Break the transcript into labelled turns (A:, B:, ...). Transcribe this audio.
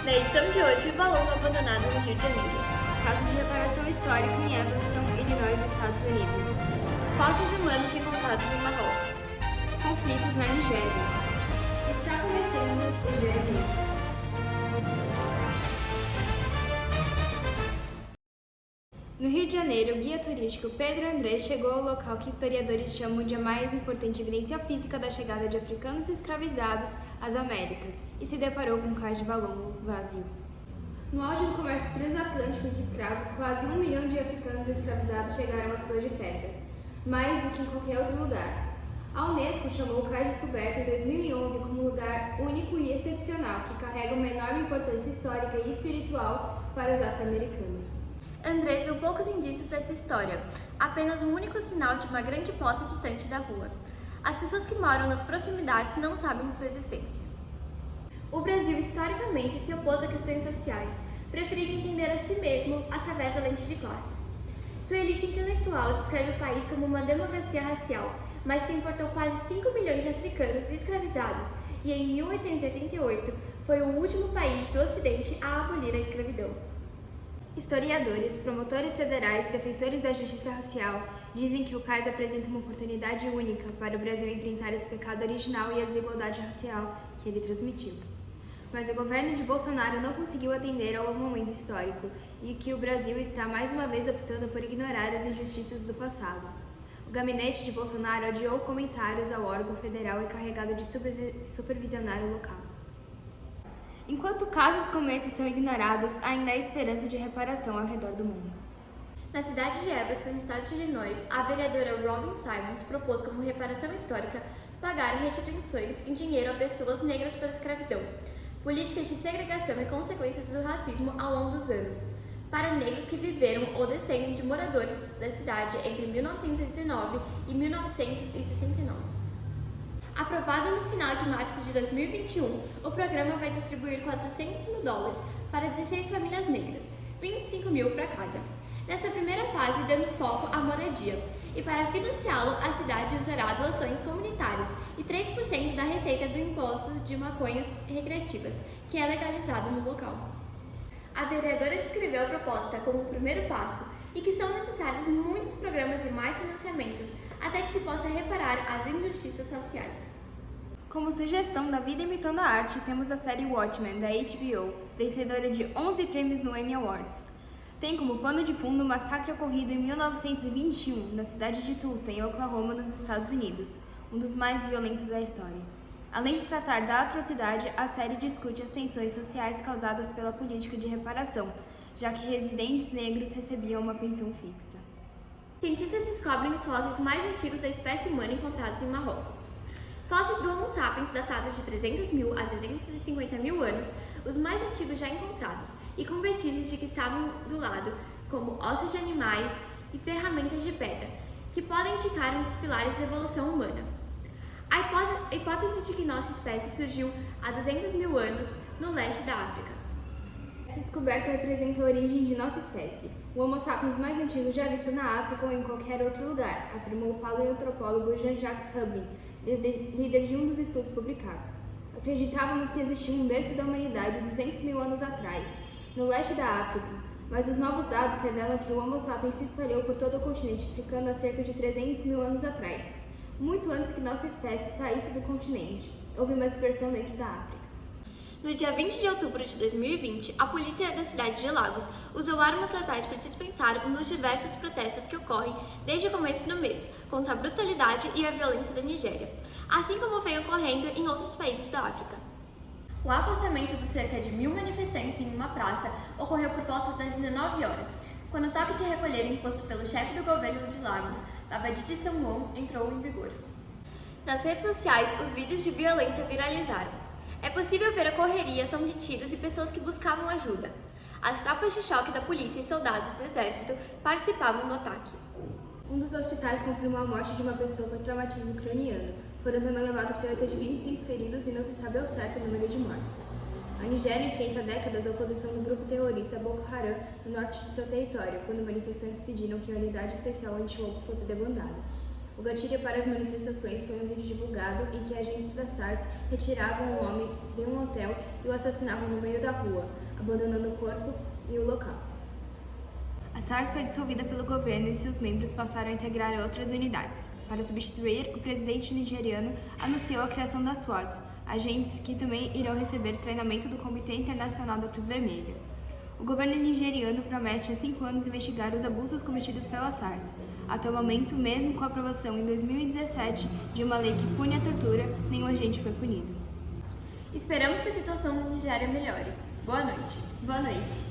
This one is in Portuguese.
A: Na edição de hoje, Valongo abandonado no Rio de Janeiro.
B: Caso de reparação histórica em Evanston, Illinois, Estados Unidos.
A: Fósseis humanos encontrados em Marrocos.
B: Conflitos na Nigéria. Está começando o GRS. No Rio de Janeiro, o guia turístico Pedro André chegou ao local que historiadores chamam de a mais importante evidência física da chegada de africanos escravizados às Américas e se deparou com o cais de Valongo vazio. No auge do comércio transatlântico de escravos, quase 1 milhão de africanos escravizados chegaram às ruas de Pedras, mais do que em qualquer outro lugar. A Unesco chamou o cais descoberto em 2011 como um lugar único e excepcional que carrega uma enorme importância histórica e espiritual para os afro-americanos.
A: Andrés viu poucos indícios dessa história, apenas um único sinal de uma grande poça distante da rua. As pessoas que moram nas proximidades não sabem de sua existência. O Brasil historicamente se opôs a questões raciais, preferindo entender a si mesmo através da lente de classes. Sua elite intelectual descreve o país como uma democracia racial, mas que importou quase 5 milhões de africanos escravizados e em 1888 foi o último país do Ocidente a abolir a escravidão.
B: Historiadores, promotores federais e defensores da justiça racial dizem que o cais apresenta uma oportunidade única para o Brasil enfrentar esse pecado original e a desigualdade racial que ele transmitiu. Mas o governo de Bolsonaro não conseguiu atender ao momento histórico e que o Brasil está mais uma vez optando por ignorar as injustiças do passado. O gabinete de Bolsonaro adiou comentários ao órgão federal encarregado de supervisionar o local. Enquanto casos como esse são ignorados, ainda há esperança de reparação ao redor do mundo.
A: Na cidade de Evanston, no estado de Illinois, a vereadora Robin Simons propôs como reparação histórica pagar restituições em dinheiro a pessoas negras pela escravidão, políticas de segregação e consequências do racismo ao longo dos anos, para negros que viveram ou descendem de moradores da cidade entre 1919 e 1969. Aprovado no final de março de 2021, o programa vai distribuir $400 mil para 16 famílias negras, 25 mil para cada. Nessa primeira fase, dando foco à moradia, e para financiá-lo, a cidade usará doações comunitárias e 3% da receita do imposto de maconhas recreativas, que é legalizado no local. A vereadora descreveu a proposta como o primeiro passo e que são necessários muitos programas e mais financiamentos até que se possa reparar as injustiças raciais.
B: Como sugestão da vida imitando a arte, temos a série Watchmen, da HBO, vencedora de 11 prêmios no Emmy Awards. Tem como pano de fundo o massacre ocorrido em 1921, na cidade de Tulsa, em Oklahoma, nos Estados Unidos, um dos mais violentos da história. Além de tratar da atrocidade, a série discute as tensões sociais causadas pela política de reparação, já que residentes negros recebiam uma pensão fixa.
A: Cientistas descobrem os fósseis mais antigos da espécie humana encontrados em Marrocos. Fósseis do Homo sapiens datados de 300 mil a 350 mil anos, os mais antigos já encontrados, e com vestígios de que estavam do lado, como ossos de animais e ferramentas de pedra, que podem indicar um dos pilares da evolução humana. A hipótese de que nossa espécie surgiu há 200 mil anos no leste da África.
B: Essa descoberta representa a origem de nossa espécie. O Homo sapiens mais antigo já visto na África ou em qualquer outro lugar, afirmou o paleoantropólogo Jean-Jacques Rubin, líder de um dos estudos publicados. Acreditávamos que existia um berço da humanidade 200 mil anos atrás, no leste da África, mas os novos dados revelam que o Homo sapiens se espalhou por todo o continente africano há cerca de 300 mil anos atrás, muito antes que nossa espécie saísse do continente. Houve uma dispersão dentro da África.
A: No dia 20 de outubro de 2020, a polícia da cidade de Lagos usou armas letais para dispensar um dos diversos protestos que ocorrem desde o começo do mês contra a brutalidade e a violência da Nigéria, assim como vem ocorrendo em outros países da África. O afastamento de cerca de 1.000 manifestantes em uma praça ocorreu por volta das 19 horas, quando o toque de recolher imposto pelo chefe do governo de Lagos, Babajide Sanwo-Olu, entrou em vigor. Nas redes sociais, os vídeos de violência viralizaram. É possível ver a correria, som de tiros e pessoas que buscavam ajuda. As tropas de choque da polícia e soldados do exército participavam do ataque.
B: Um dos hospitais confirmou a morte de uma pessoa por traumatismo craniano. Foram também levados cerca de 25 feridos e não se sabe ao certo o número de mortes. A Nigéria enfrenta há décadas a oposição do grupo terrorista Boko Haram no norte de seu território, quando manifestantes pediram que a unidade especial anti-roubo fosse debandada. O gatilho para as manifestações foi um vídeo divulgado em que agentes da SARS retiravam um homem de um hotel e o assassinavam no meio da rua, abandonando o corpo e o local. A SARS foi dissolvida pelo governo e seus membros passaram a integrar outras unidades. Para substituir, o presidente nigeriano anunciou a criação da SWAT, agentes que também irão receber treinamento do Comitê Internacional da Cruz Vermelha. O governo nigeriano promete há 5 anos investigar os abusos cometidos pela SARS. Até o momento, mesmo com a aprovação em 2017 de uma lei que pune a tortura, nenhum agente foi punido.
A: Esperamos que a situação na Nigéria melhore. Boa noite.
B: Boa noite.